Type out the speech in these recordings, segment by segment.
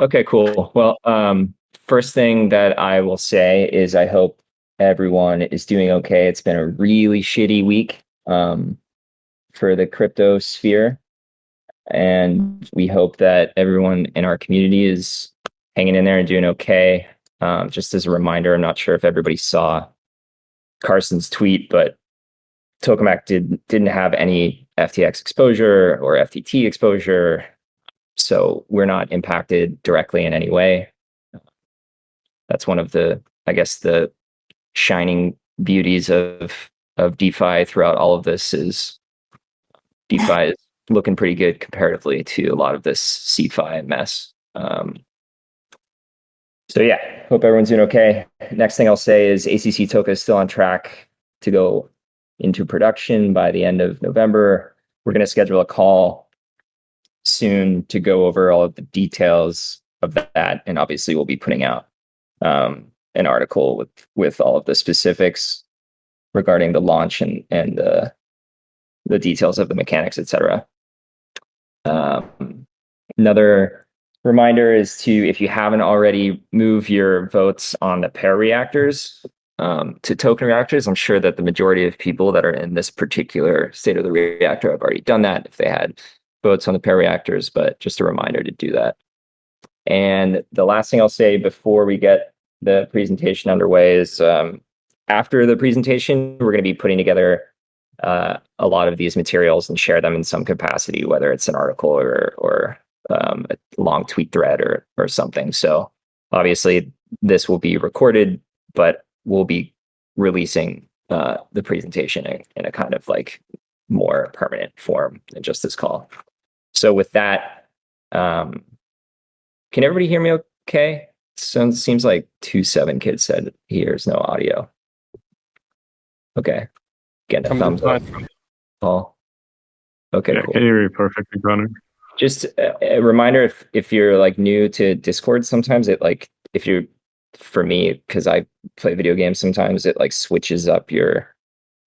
Okay, cool. Well, first thing that I will say is I hope everyone is doing okay. It's been a really shitty week for the crypto sphere, and we hope that everyone in our community is hanging in there and doing okay. Just as a reminder, I'm not sure if everybody saw Carson's tweet, but Tokemak didn't have any FTX exposure or FTT exposure, so we're not impacted directly in any way. That's one of I guess, the shining beauties of DeFi throughout all of this is DeFi is looking pretty good comparatively to a lot of this CeFi mess. So yeah, hope everyone's doing okay. Next thing I'll say is ACC Toka is still on track to go into production by the end of November. We're going to schedule a call soon to go over all of the details of that, and obviously we'll be putting out an article with all of the specifics regarding the launch and the details of the mechanics, etc. Another reminder is to, if you haven't already, move your votes on the pair reactors to token reactors. I'm sure that the majority of people that are in this particular state of the reactor have already done that if they had votes on the pair reactors, but just a reminder to do that. And the last thing I'll say before we get the presentation underway is after the presentation, we're going to be putting together a lot of these materials and share them in some capacity, whether it's an article or a long tweet thread or something. So obviously this will be recorded, but we'll be releasing the presentation in a kind of like more permanent form than just this call. So with that, can everybody hear me okay? Seems like 27 kids said he hears no audio. Okay. Getting a thumbs up. Paul. Okay, yeah, cool. I can hear you perfectly, Connor. Just a reminder, if you're like new to Discord, sometimes it like, if you're, for me, because I play video games, sometimes it like switches up your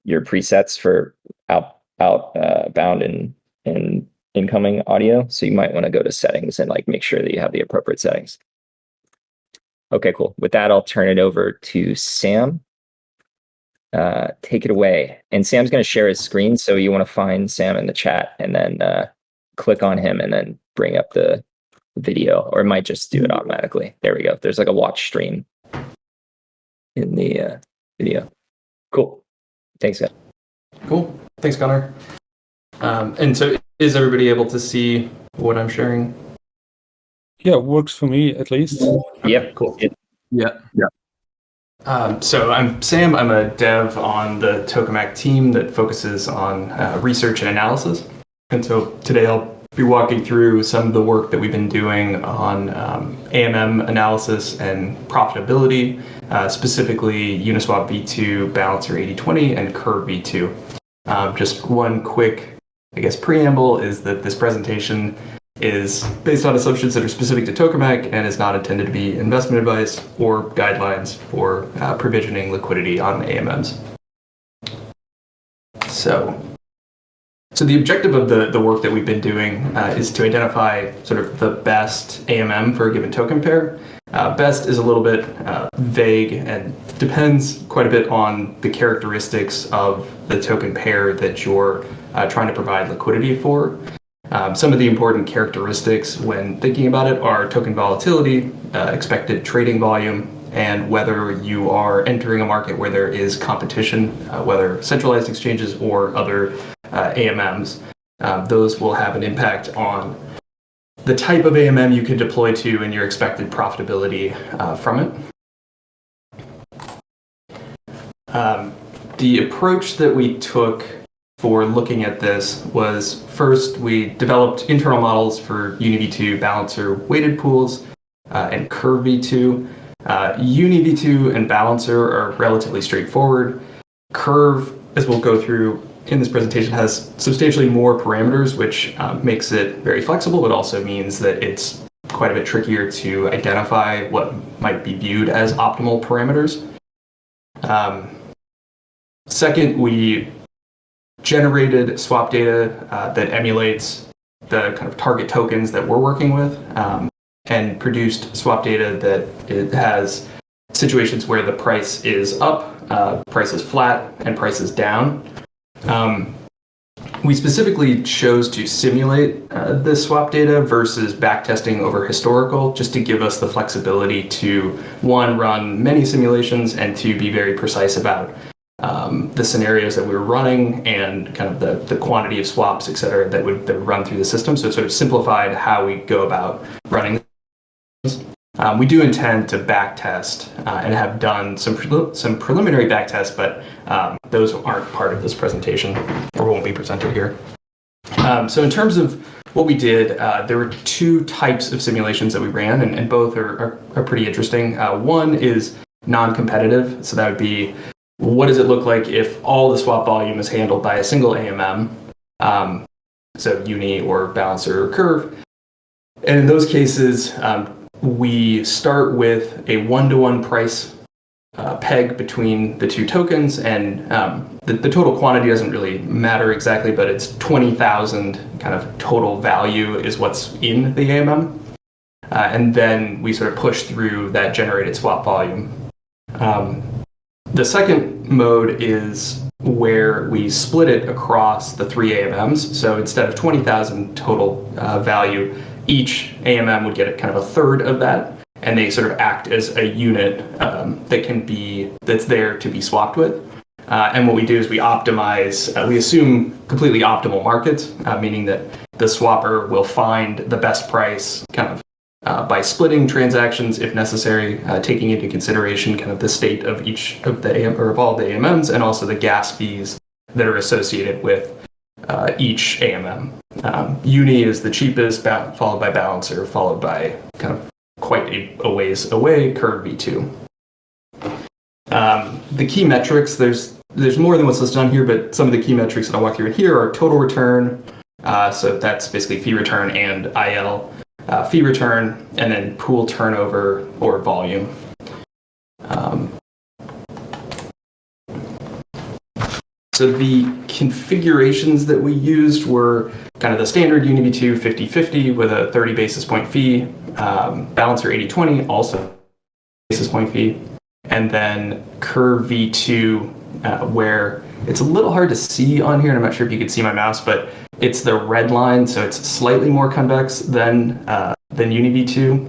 presets for outbound and incoming audio. So you might want to go to settings and like make sure that you have the appropriate settings. Okay, cool. With that, I'll turn it over to Sam. Take it away. And Sam's going to share his screen. So you want to find Sam in the chat and then click on him and then bring up the video, or it might just do it automatically. There we go. There's like a watch stream in the video. Cool. Thanks, guys. Cool. Thanks, Connor. And so is everybody able to see what I'm sharing? Yeah, it works for me at least. Yep. Cool. Yeah. So I'm Sam. I'm a dev on the Tokemak team that focuses on research and analysis. And so today I'll be walking through some of the work that we've been doing on AMM analysis and profitability, specifically Uniswap V2, Balancer 8020, and Curve V2. Just one quick, I guess, preamble is that this presentation is based on assumptions that are specific to Tokemak and is not intended to be investment advice or guidelines for provisioning liquidity on AMMs. So the objective of the work that we've been doing is to identify sort of the best AMM for a given token pair. Best is a little bit vague and depends quite a bit on the characteristics of the token pair that you're trying to provide liquidity for. Some of the important characteristics when thinking about it are token volatility, expected trading volume, and whether you are entering a market where there is competition, whether centralized exchanges or other AMMs. Those will have an impact on the type of AMM you could deploy to and your expected profitability from it. The approach that we took for looking at this was, first we developed internal models for UniV2 balancer weighted pools and Curve V2. UniV2 and balancer are relatively straightforward. Curve, as we'll go through in this presentation, has substantially more parameters, which makes it very flexible, but also means that it's quite a bit trickier to identify what might be viewed as optimal parameters. Second, we generated swap data that emulates the kind of target tokens that we're working with. and produced swap data that it has situations where the price is up, price is flat, and price is down. We specifically chose to simulate this swap data versus backtesting over historical, just to give us the flexibility to, one, run many simulations, and two, be very precise about the scenarios that we were running and kind of the quantity of swaps, et cetera, that would run through the system. So it sort of simplified how we go about running this. We do intend to backtest and have done some preliminary backtests, but those aren't part of this presentation or won't be presented here. So in terms of what we did, there were two types of simulations that we ran, and both are pretty interesting. One is non-competitive, so that would be, what does it look like if all the swap volume is handled by a single AMM, so uni or balancer or curve. And in those cases, we start with a one-to-one price peg between the two tokens, and the total quantity doesn't really matter exactly, but it's 20,000 kind of total value is what's in the AMM. And then we sort of push through that generated swap volume. The second mode is where we split it across the three AMMs. So instead of 20,000 total value, each AMM would get kind of a third of that, and they sort of act as a unit that's there to be swapped with. And what we do is we optimize, we assume completely optimal markets, meaning that the swapper will find the best price kind of by splitting transactions if necessary, taking into consideration kind of the state of each of of all the AMMs, and also the gas fees that are associated with each AMM. Uni is the cheapest, followed by balancer, followed by kind of quite a ways away, curve V2. The key metrics, there's more than what's listed on here, but some of the key metrics that I'll walk through here are total return, so that's basically fee return and IL, fee return, and then pool turnover or volume. So the configurations that we used were kind of the standard UniV2 50/50 with a 30 basis point fee, balancer 80/20 also basis point fee, and then curve V2 where it's a little hard to see on here, and I'm not sure if you can see my mouse, but it's the red line, so it's slightly more convex than UniV2.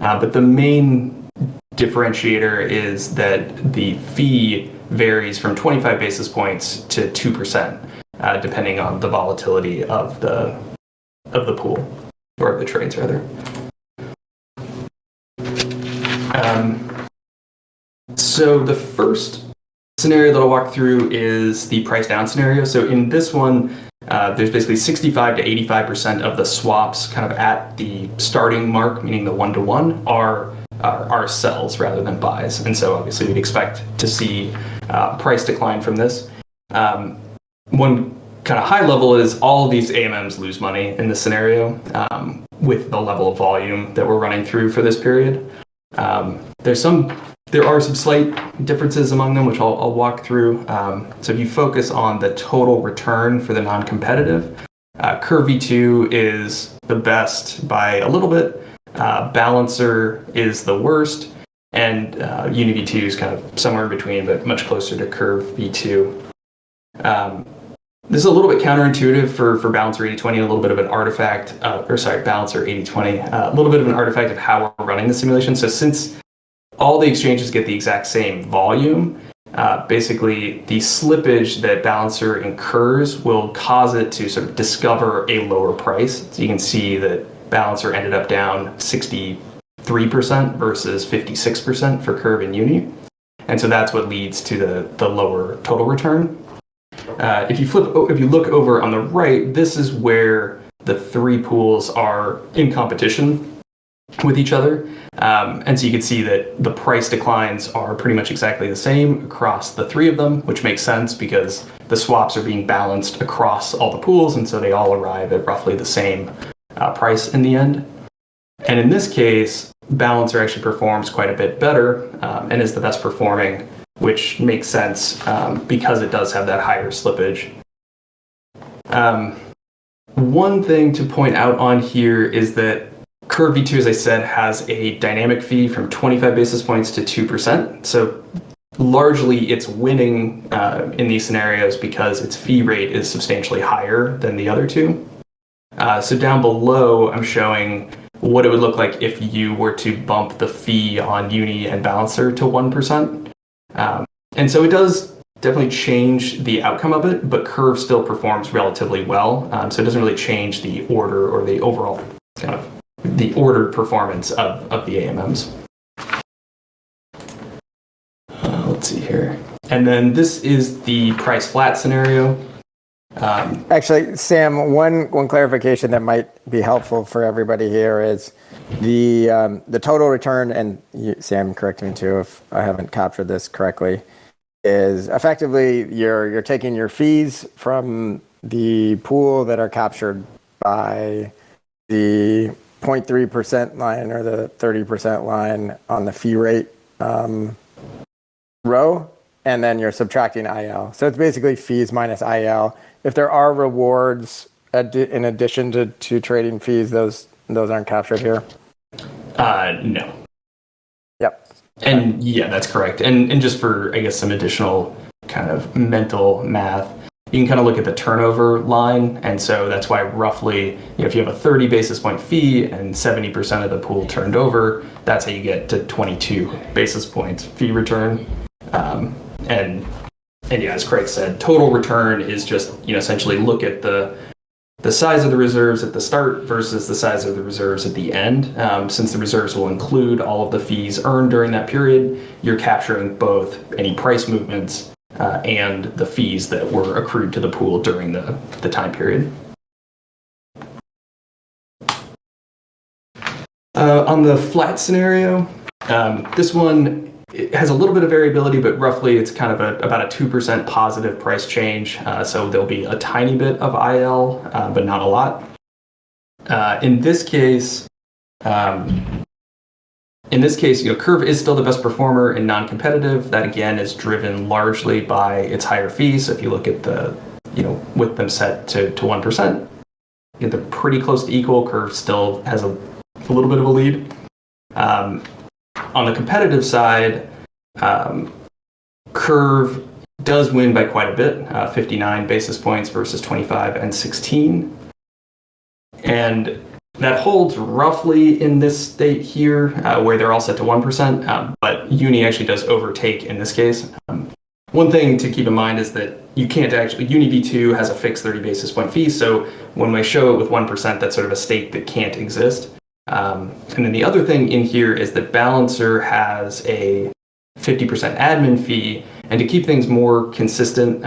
But the main differentiator is that the fee varies from 25 basis points to 2%, depending on the volatility of the pool, or of the trades rather. So the first scenario that I'll walk through is the price down scenario. So in this one, there's basically 65 to 85% of the swaps kind of at the starting mark, meaning the one-to-one, are sells rather than buys. And so obviously we'd expect to see price decline from this. One kind of high level is all of these AMMs lose money in this scenario with the level of volume that we're running through for this period. There are some slight differences among them, which I'll walk through. So if you focus on the total return for the non-competitive, curve V2 is the best by a little bit. Balancer is the worst, and UniV2 is kind of somewhere in between, but much closer to curve V2. This is a little bit counterintuitive for balancer 80/20, a little bit of an artifact, balancer 80/20, a little bit of an artifact of how we're running the simulation. So since all the exchanges get the exact same volume, basically the slippage that balancer incurs will cause it to sort of discover a lower price. So you can see that balancer ended up down 63% versus 56% for curve and uni. And so that's what leads to the lower total return. If you look over on the right, this is where the three pools are in competition with each other. And so you can see that the price declines are pretty much exactly the same across the three of them, which makes sense because the swaps are being balanced across all the pools, and so they all arrive at roughly the same price in the end. And in this case, balancer actually performs quite a bit better and is the best performing, which makes sense because it does have that higher slippage. One thing to point out on here is that Curve V2, as I said, has a dynamic fee from 25 basis points to 2%. So largely it's winning in these scenarios because its fee rate is substantially higher than the other two. So down below, I'm showing what it would look like if you were to bump the fee on Uni and Balancer to 1%. And so it does definitely change the outcome of it, but Curve still performs relatively well. So it doesn't really change the order or the overall kind of the ordered performance of the AMMs. Let's see here. And then this is the price flat scenario. Actually, Sam, one clarification that might be helpful for everybody here is the total return, and Sam, correct me too if I haven't captured this correctly, is effectively you're taking your fees from the pool that are captured by the 0.3% line or the 30% line on the fee rate row, and then you're subtracting IL. So it's basically fees minus IL. If there are rewards in addition to trading fees, those aren't captured here? No. Yep. And yeah, that's correct. And just for, I guess, some additional kind of mental math, you can kind of look at the turnover line. And so that's why roughly, if you have a 30 basis point fee and 70% of the pool turned over, that's how you get to 22 basis points fee return. And yeah, as Craig said, total return is just, essentially look at the size of the reserves at the start versus the size of the reserves at the end. Since the reserves will include all of the fees earned during that period, you're capturing both any price movements and the fees that were accrued to the pool during the time period. On the flat scenario, this one, it has a little bit of variability, but roughly it's kind of about a 2% positive price change. So there'll be a tiny bit of IL, but not a lot. In this case, Curve is still the best performer in non-competitive. That again is driven largely by its higher fees. So if you look at with them set to 1%, they're pretty close to equal. Curve still has a little bit of a lead. On the competitive side, Curve does win by quite a bit, 59 basis points versus 25 and 16. And that holds roughly in this state here, where they're all set to 1%, but Uni actually does overtake in this case. One thing to keep in mind is that you can't actually, Uni V2 has a fixed 30 basis point fee, so when we show it with 1%, that's sort of a state that can't exist. And then the other thing in here is that Balancer has a 50% admin fee, and to keep things more consistent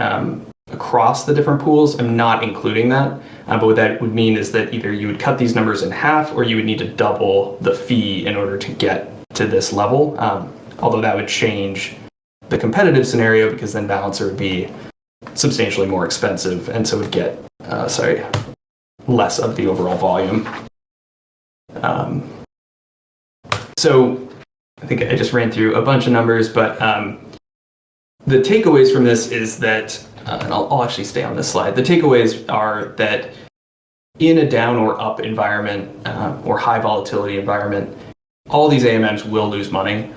across the different pools, I'm not including that. But what that would mean is that either you would cut these numbers in half or you would need to double the fee in order to get to this level. Although that would change the competitive scenario because then Balancer would be substantially more expensive and so would get, less of the overall volume. So I think I just ran through a bunch of numbers, but the takeaways from this is that, and I'll actually stay on this slide, the takeaways are that in a down or up environment or high volatility environment, all these AMMs will lose money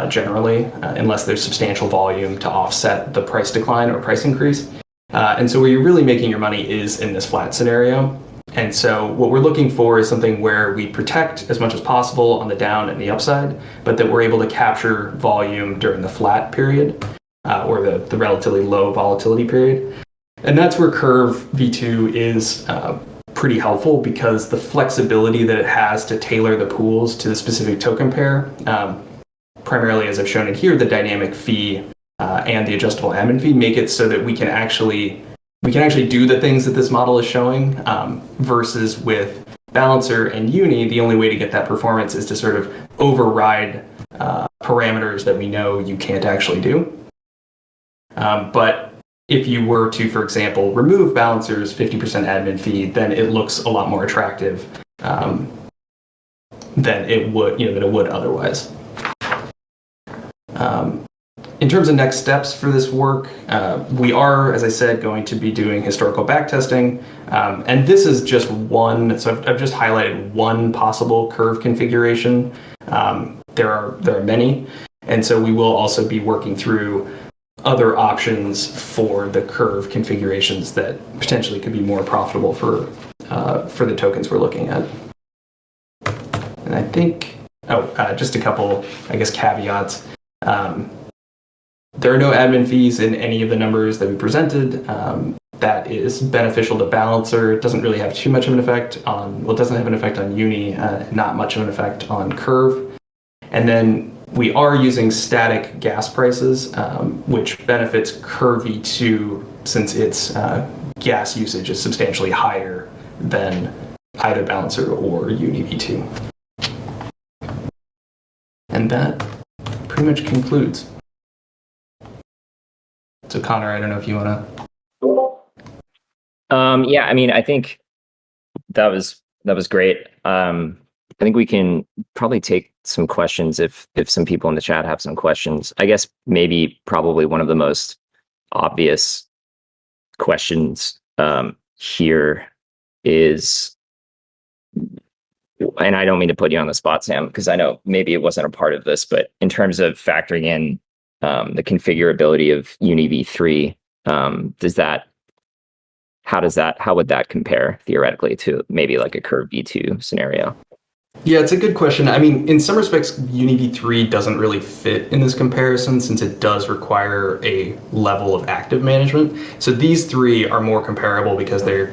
generally, unless there's substantial volume to offset the price decline or price increase. And so where you're really making your money is in this flat scenario. And so what we're looking for is something where we protect as much as possible on the down and the upside, but that we're able to capture volume during the flat period or the relatively low volatility period. And that's where Curve V2 is pretty helpful because the flexibility that it has to tailor the pools to the specific token pair, primarily as I've shown in here, the dynamic fee and the adjustable admin fee make it so that we can actually do the things that this model is showing, versus with Balancer and Uni, the only way to get that performance is to sort of override parameters that we know you can't actually do. But if you were to, for example, remove Balancer's 50% admin fee, then it looks a lot more attractive than it would otherwise. In terms of next steps for this work, we are, as I said, going to be doing historical backtesting. And this is just one, so I've just highlighted one possible curve configuration. There are many. And so we will also be working through other options for the curve configurations that potentially could be more profitable for the tokens we're looking at. And I think, just a couple, I guess, caveats. There are no admin fees in any of the numbers that we presented. That is beneficial to Balancer. It doesn't really have too much of an effect on, well, it doesn't have an effect on Uni, not much of an effect on Curve. And then we are using static gas prices, which benefits Curve V2 since its gas usage is substantially higher than either Balancer or Uni V2. And that pretty much concludes. So Connor, I don't know if you want to. Yeah, I mean, I think that was great. I think we can probably take some questions if some people in the chat have some questions. I guess maybe probably one of the most obvious questions here is, and I don't mean to put you on the spot, Sam, because I know maybe it wasn't a part of this, but in terms of factoring in the configurability of Uni v3, how would that compare theoretically to maybe like a Curve v2 scenario? Yeah, it's a good question. I mean, in some respects, Uni v3 doesn't really fit in this comparison since it does require a level of active management. So these three are more comparable because they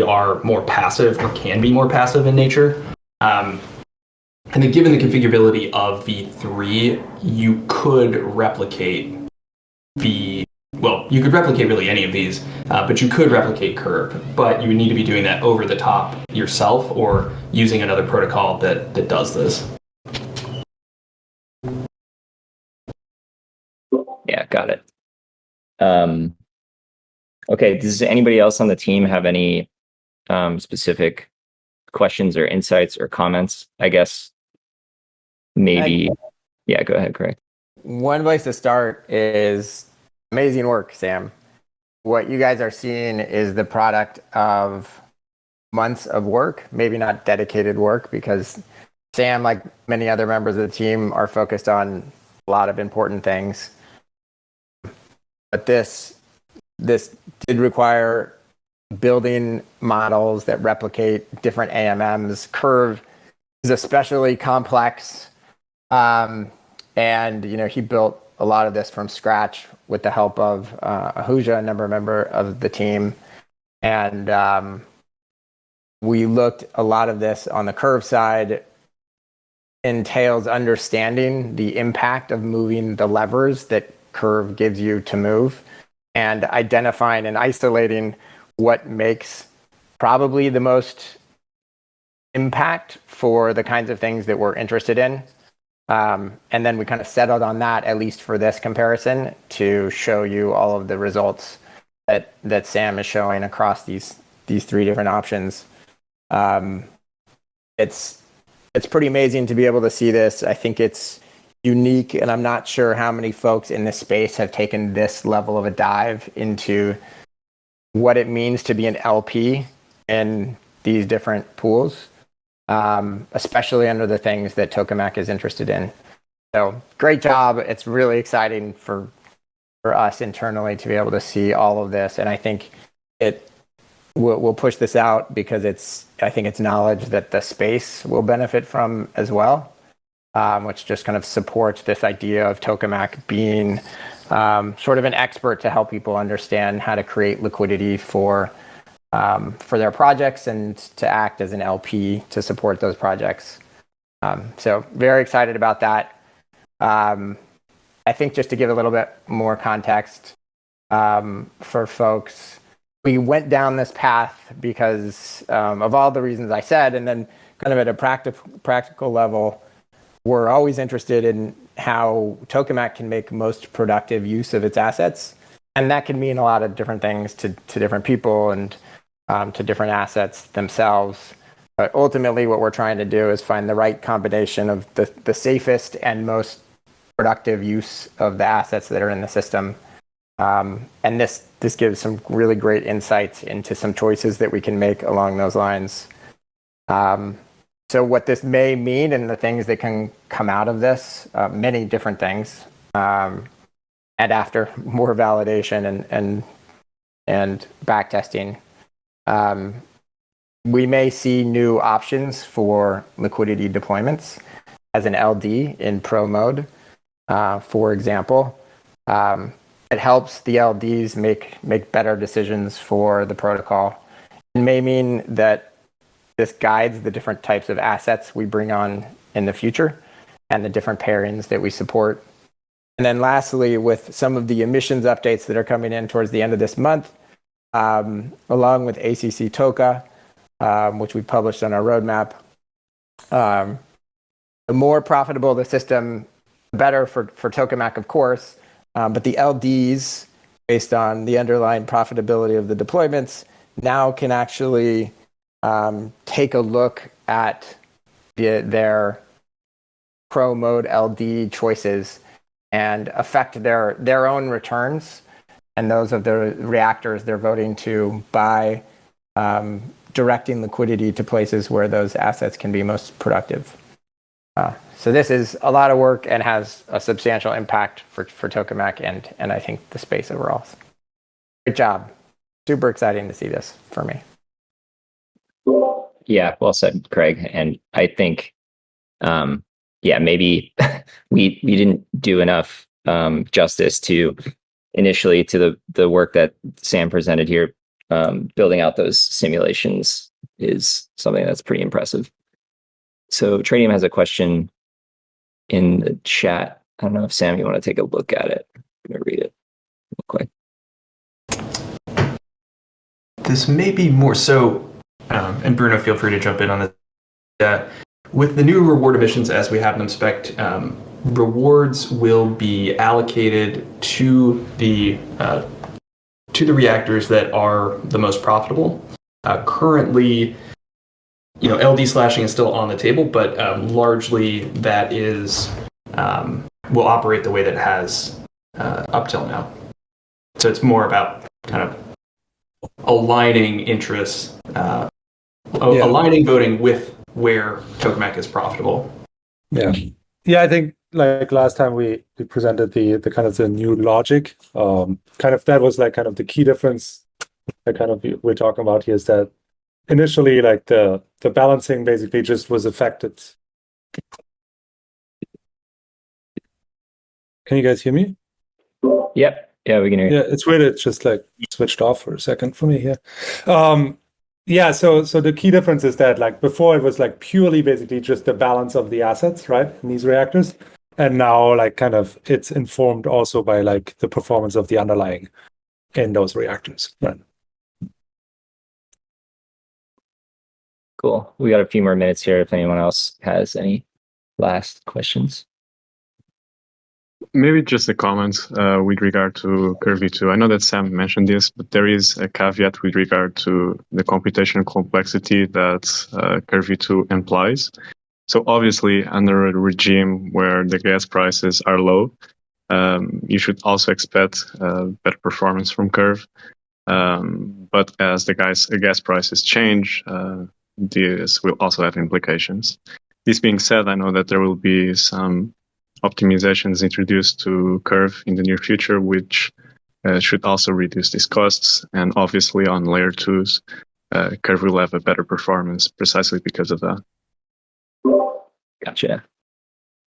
are more passive or can be more passive in nature. And then given the configurability of V3, you could replicate you could replicate really any of these, but you could replicate Curve, but you would need to be doing that over the top yourself or using another protocol that does this. Yeah, got it. Okay, does anybody else on the team have any specific questions or insights or comments? I guess maybe, yeah, go ahead, Craig. One place to start is amazing work, Sam. What you guys are seeing is the product of months of work, maybe not dedicated work, because Sam, like many other members of the team, are focused on a lot of important things. But this did require building models that replicate different AMMs. Curve is especially complex. And, he built a lot of this from scratch with the help of Ahuja, another member of the team. And we looked a lot of this on the Curve side entails understanding the impact of moving the levers that Curve gives you to move and identifying and isolating what makes probably the most impact for the kinds of things that we're interested in. And then we kind of settled on that, at least for this comparison, to show you all of the results that Sam is showing across these three different options. It's pretty amazing to be able to see this. I think it's unique, and I'm not sure how many folks in this space have taken this level of a dive into what it means to be an LP in these different pools. Especially under the things that Tokemak is interested in. So great job. It's really exciting for us internally to be able to see all of this. And I think we'll push this out because I think it's knowledge that the space will benefit from as well, which just kind of supports this idea of Tokemak being sort of an expert to help people understand how to create liquidity for their projects and to act as an LP to support those projects. So very excited about that. I think just to give a little bit more context for folks, we went down this path because of all the reasons I said, and then kind of at a practical level, we're always interested in how Tokemak can make most productive use of its assets. And that can mean a lot of different things to different people and to different assets themselves. But ultimately, what we're trying to do is find the right combination of the safest and most productive use of the assets that are in the system. And this gives some really great insights into some choices that we can make along those lines. So what this may mean and the things that can come out of this, many different things. And after more validation and back testing, we may see new options for liquidity deployments as an LD in pro mode, for example. It helps the LDs make better decisions for the protocol. It may mean that this guides the different types of assets we bring on in the future and the different pairings that we support. And then lastly, with some of the emissions updates that are coming in towards the end of this month, along with ACC Toka, which we published on our roadmap, the more profitable the system, the better for Tokemak, of course. But the LDs, based on the underlying profitability of the deployments, now can actually take a look at their pro mode LD choices and affect their own returns and those of the reactors they're voting to by directing liquidity to places where those assets can be most productive. So this is a lot of work and has a substantial impact for Tokemak and I think the space overall. Great job. Super exciting to see this for me. Yeah, well said, Craig. And I think, maybe we didn't do enough justice to initially to the work that Sam presented here. Building out those simulations is something that's pretty impressive. So Tradium has a question in the chat. I don't know if Sam, you want to take a look at it. I'm going to read it real quick. This may be more so, and Bruno, feel free to jump in on this. With the new reward emissions as we have them spec'd, rewards will be allocated to the reactors that are the most profitable. Currently, LD slashing is still on the table, but largely that is will operate the way that it has up till now. So it's more about kind of aligning interests, aligning voting with where Tokemak is profitable. Yeah, I think like last time we presented the kind of the new logic. Kind of that was like kind of the key difference that kind of we're talking about here is that initially like the balancing basically just was affected. Can you guys hear me? Yep. Yeah, we can hear you. Yeah, it's weird. It's just like switched off for a second for me here. Yeah, so the key difference is that like before it was like purely basically just the balance of the assets, right, in these reactors. And now like kind of it's informed also by like the performance of the underlying in those reactors. Right. Cool. We got a few more minutes here if anyone else has any last questions. Maybe just a comment with regard to Curve V2. I know that Sam mentioned this, but there is a caveat with regard to the computational complexity that Curve V2 implies. So obviously, under a regime where the gas prices are low, you should also expect better performance from Curve. But as the gas prices change, this will also have implications. This being said, I know that there will be some optimizations introduced to Curve in the near future, which should also reduce these costs. And obviously on layer 2s, Curve will have a better performance precisely because of that. Gotcha.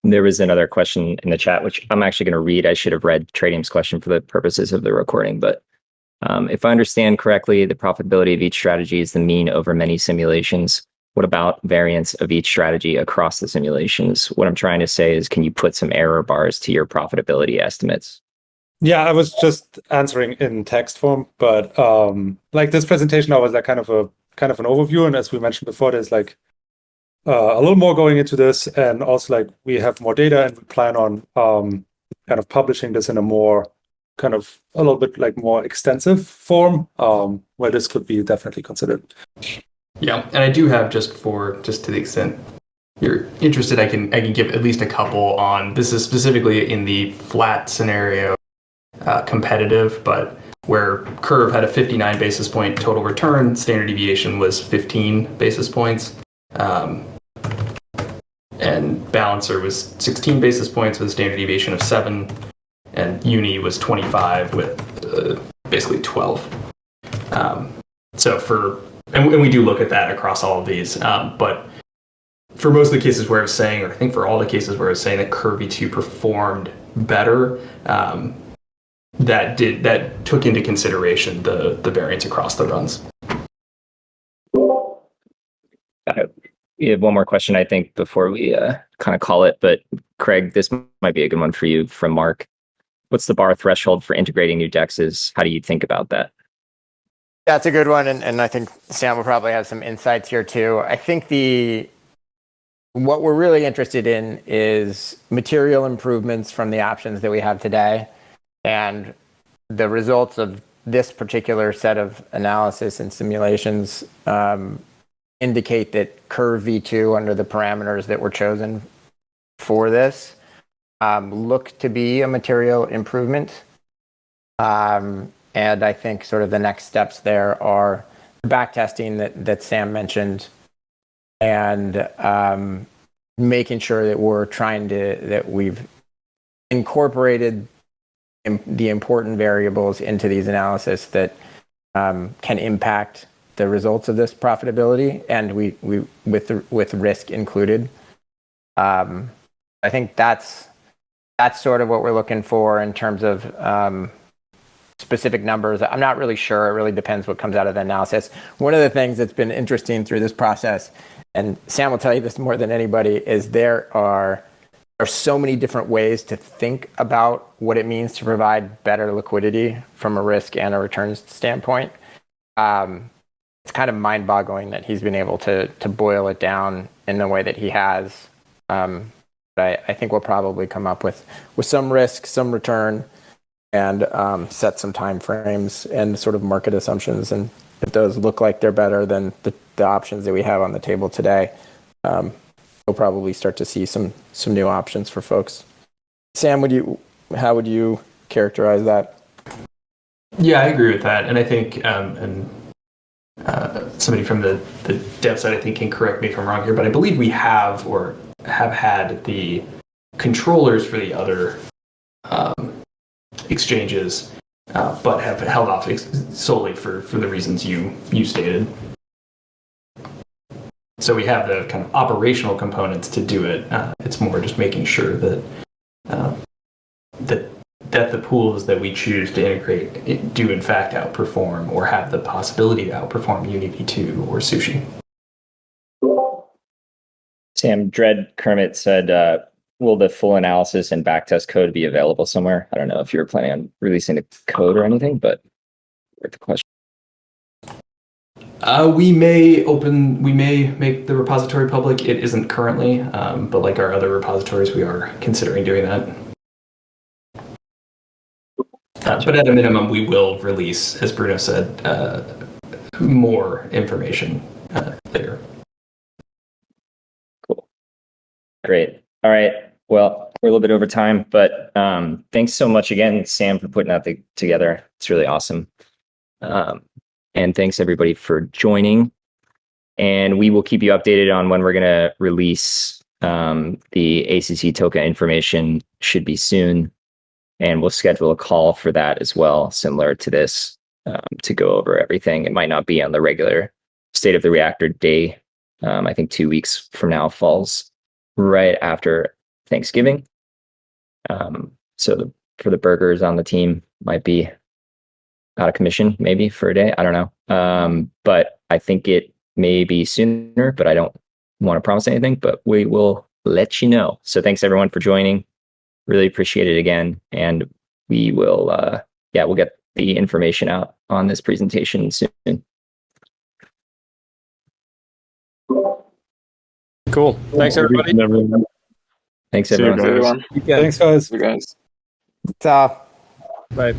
There was another question in the chat, which I'm actually going to read. I should have read Tradium's question for the purposes of the recording, but if I understand correctly, the profitability of each strategy is the mean over many simulations. What about variance of each strategy across the simulations? What I'm trying to say is, can you put some error bars to your profitability estimates? Yeah, I was just answering in text form, but like this presentation, I was like kind of an overview, and as we mentioned before, there's like a little more going into this, and also like we have more data, and we plan on kind of publishing this in a more kind of a little bit like more extensive form, where this could be definitely considered. Yeah, and I do have just to the extent you're interested, I can give at least a couple on, this is specifically in the flat scenario, competitive, but where curve had a 59 basis point total return, standard deviation was 15 basis points. And balancer was 16 basis points with a standard deviation of 7, and uni was 25 with basically 12. And we do look at that across all of these, but for most of the cases where I was saying, or I think for all the cases where I was saying that curve V2 performed better, that took into consideration the variance across the runs. We have one more question, I think, before we kind of call it. But Craig, this might be a good one for you from Mark. What's the bar threshold for integrating new dexes? How do you think about that? That's a good one, and I think Sam will probably have some insights here too. I think what we're really interested in is material improvements from the options that we have today, and the results of this particular set of analysis and simulations indicate that curve V2 under the parameters that were chosen for this look to be a material improvement. And I think sort of the next steps there are back testing that Sam mentioned, and making sure that we've incorporated the important variables into these analysis that can impact the results of this profitability, and we with risk included. I think that's sort of what we're looking for in terms of specific numbers. I'm not really sure. It really depends what comes out of the analysis. One of the things that's been interesting through this process, and Sam will tell you this more than anybody, is there are so many different ways to think about what it means to provide better liquidity from a risk and a returns standpoint. It's kind of mind-boggling that he's been able to boil it down in the way that he has. But I think we'll probably come up with some risk, some return, and set some time frames and sort of market assumptions. And if those look like they're better than the options that we have on the table today, we'll probably start to see some new options for folks. Sam, how would you characterize that? Yeah, I agree with that. And I think, somebody from the dev side, I think, can correct me if I'm wrong here, but I believe we have had the controllers for the other exchanges, but have held off solely for the reasons you stated. So we have the kind of operational components to do it. It's more just making sure that that the pools that we choose to integrate do in fact outperform or have the possibility to outperform UniV2 or Sushi. Sam, Dread Kermit said, will the full analysis and backtest code be available somewhere? I don't know if you were planning on releasing the code or anything, but worth the question. We may make the repository public. It isn't currently, but like our other repositories, we are considering doing that. But at a minimum, we will release, as Bruno said, more information later. Cool. Great. All right. Well, we're a little bit over time, but thanks so much again, Sam, for putting that together. It's really awesome. And thanks everybody for joining. And we will keep you updated on when we're going to release the ACC token information. Should be soon. And we'll schedule a call for that as well, similar to this, to go over everything. It might not be on the regular State of the Reactor day. I think 2 weeks from now falls right after Thanksgiving. So for the burgers on the team might be out of commission maybe for a day. I don't know. But I think it may be sooner, but I don't want to promise anything, but we will let you know. So thanks everyone for joining. Really appreciate it again. And we will, we'll get the information out on this presentation soon. Cool. Thanks, everybody. Thanks, See you everyone. guys. Thanks, guys. You guys. So. Bye.